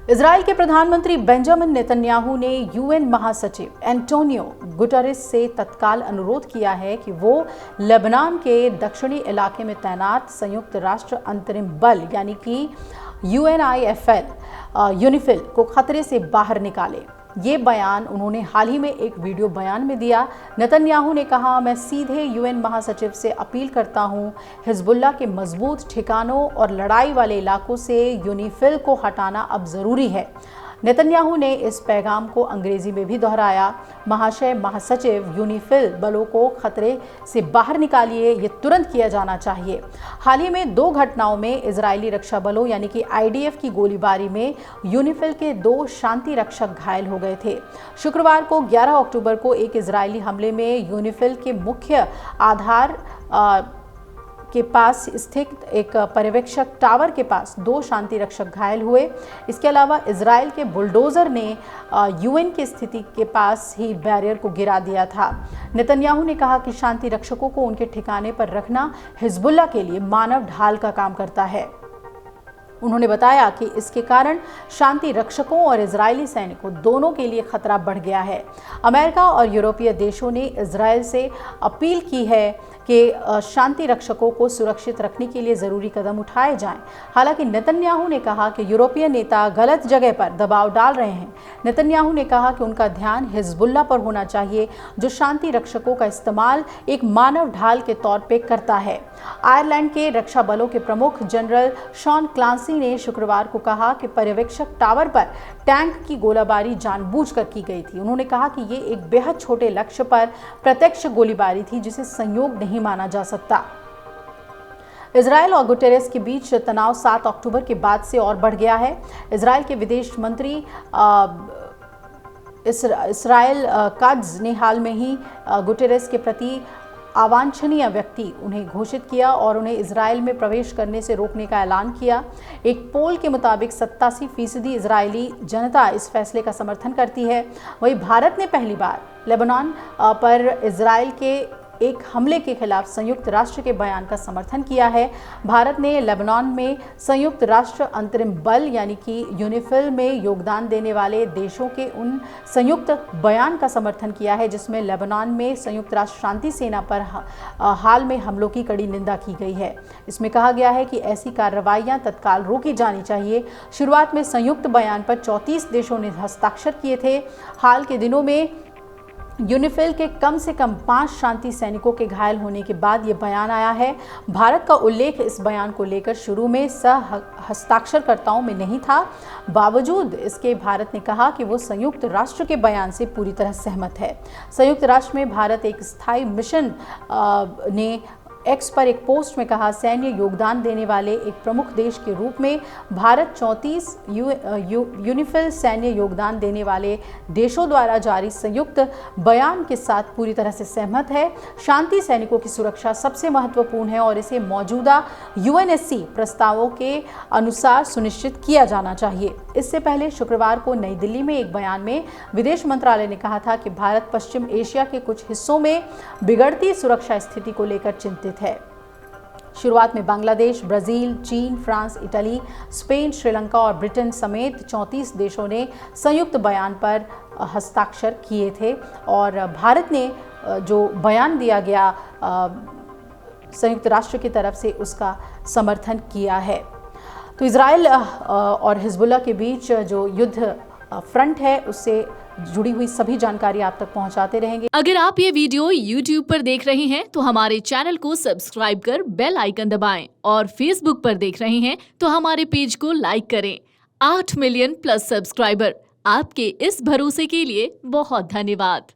Israel के प्रधानमंत्री Benjamin Netanyahu ने यूएन महासचिव एंटोनियो गुटेरेस से तत्काल अनुरोध किया है कि वो लेबनान के दक्षिणी इलाके में तैनात संयुक्त राष्ट्र अंतरिम बल यानी कि यूनिफिल को खतरे से बाहर निकाले। ये बयान उन्होंने हाल ही में एक वीडियो बयान में दिया। नेतन्याहू ने कहा, मैं सीधे यूएन महासचिव से अपील करता हूं, हिजबुल्लाह के मजबूत ठिकानों और लड़ाई वाले इलाकों से यूनिफिल को हटाना अब जरूरी है। नेतन्याहू ने इस पैगाम को अंग्रेजी में भी दोहराया, महाशय महासचिव, यूनिफिल बलों को खतरे से बाहर निकालिए, ये तुरंत किया जाना चाहिए। हाल ही में 2 घटनाओं में इजरायली रक्षा बलों यानी कि आईडीएफ की गोलीबारी में यूनिफिल के 2 शांति रक्षक घायल हो गए थे। शुक्रवार को 11 अक्टूबर को एक इजरायली हमले में यूनिफिल के मुख्य आधार के पास स्थित एक पर्यवेक्षक टावर के पास 2 शांति रक्षक घायल हुए। इसके अलावा इजराइल के बुलडोजर ने यूएन की स्थिति के पास ही बैरियर को गिरा दिया था। नेतन्याहू ने कहा कि शांति रक्षकों को उनके ठिकाने पर रखना हिजबुल्लाह के लिए मानव ढाल का काम करता है। उन्होंने बताया कि इसके कारण शांति रक्षकों और इजरायली सैनिकों दोनों के लिए खतरा बढ़ गया है। अमेरिका और यूरोपीय देशों ने इजरायल से अपील की है कि शांति रक्षकों को सुरक्षित रखने के लिए ज़रूरी कदम उठाए जाएं। हालांकि नेतन्याहू ने कहा कि यूरोपीय नेता गलत जगह पर दबाव डाल रहे हैं। नेतन्याहू ने कहा कि उनका ध्यान हिजबुल्लाह पर होना चाहिए, जो शांति रक्षकों का इस्तेमाल एक मानव ढाल के तौर पर करता है। आयरलैंड के रक्षा बलों के प्रमुख जनरल शॉन क्लांसी ने शुक्रवार को कहा कि पर्यवेक्षक टावर पर टैंक की गोलाबारी जानबूझकर की गई थी। उन्होंने कहा कि ये एक बेहद छोटे लक्ष्य पर प्रत्यक्ष गोलीबारी थी, जिसे संयोग नहीं माना जा सकता। इजरायल और गुटेरेस के बीच तनाव 7 अक्टूबर के बाद से और बढ़ गया है। इजरायल के विदेश मंत्री इसराइल काट्ज ने हाल में ही गुटेरेस के प्रति अवांछनीय व्यक्ति उन्हें घोषित किया और उन्हें इजरायल में प्रवेश करने से रोकने का ऐलान किया। एक पोल के मुताबिक 87% इजरायली जनता इस फैसले का समर्थन करती है। वहीं भारत ने पहली बार लेबनान पर इजरायल के एक हमले के खिलाफ संयुक्त राष्ट्र के बयान का समर्थन किया है। भारत ने लेबनान में संयुक्त राष्ट्र अंतरिम बल यानी कि यूनिफिल में योगदान देने वाले देशों के उन संयुक्त बयान का समर्थन किया है जिसमें लेबनान में संयुक्त राष्ट्र शांति सेना पर हाल में हमलों की कड़ी निंदा की गई है। इसमें कहा गया है कि ऐसी कार्रवाइयां तत्काल रोकी जानी चाहिए। शुरुआत में संयुक्त बयान पर 34 देशों ने हस्ताक्षर किए थे। हाल के दिनों में यूनिफिल के कम से कम 5 शांति सैनिकों के घायल होने के बाद ये बयान आया है। भारत का उल्लेख इस बयान को लेकर शुरू में हस्ताक्षरकर्ताओं में नहीं था। बावजूद इसके भारत ने कहा कि वो संयुक्त राष्ट्र के बयान से पूरी तरह सहमत है। संयुक्त राष्ट्र में भारत एक स्थायी मिशन ने एक्स पर एक पोस्ट में कहा, सैन्य योगदान देने वाले एक प्रमुख देश के रूप में भारत 34 यूनिफिल सैन्य योगदान देने वाले देशों द्वारा जारी संयुक्त बयान के साथ पूरी तरह से सहमत है। शांति सैनिकों की सुरक्षा सबसे महत्वपूर्ण है और इसे मौजूदा यूएनएससी प्रस्तावों के अनुसार सुनिश्चित किया जाना चाहिए। इससे पहले शुक्रवार को नई दिल्ली में एक बयान में विदेश मंत्रालय ने कहा था कि भारत पश्चिम एशिया के कुछ हिस्सों में बिगड़ती सुरक्षा स्थिति को लेकर चिंतित है। शुरुआत में बांग्लादेश, ब्राजील, चीन, फ्रांस, इटली, स्पेन, श्रीलंका और ब्रिटेन समेत 34 देशों ने संयुक्त बयान पर हस्ताक्षर किए थे और भारत ने जो बयान दिया गया संयुक्त राष्ट्र की तरफ से उसका समर्थन किया है। तो इजराइल और हिजबुल्लाह के बीच जो युद्ध फ्रंट है उससे जुड़ी हुई सभी जानकारी आप तक पहुंचाते रहेंगे। अगर आप ये वीडियो YouTube पर देख रहे हैं तो हमारे चैनल को सब्सक्राइब कर बेल आइकन दबाएं और Facebook पर देख रहे हैं तो हमारे पेज को लाइक करें। 8 मिलियन प्लस सब्सक्राइबर, आपके इस भरोसे के लिए बहुत धन्यवाद।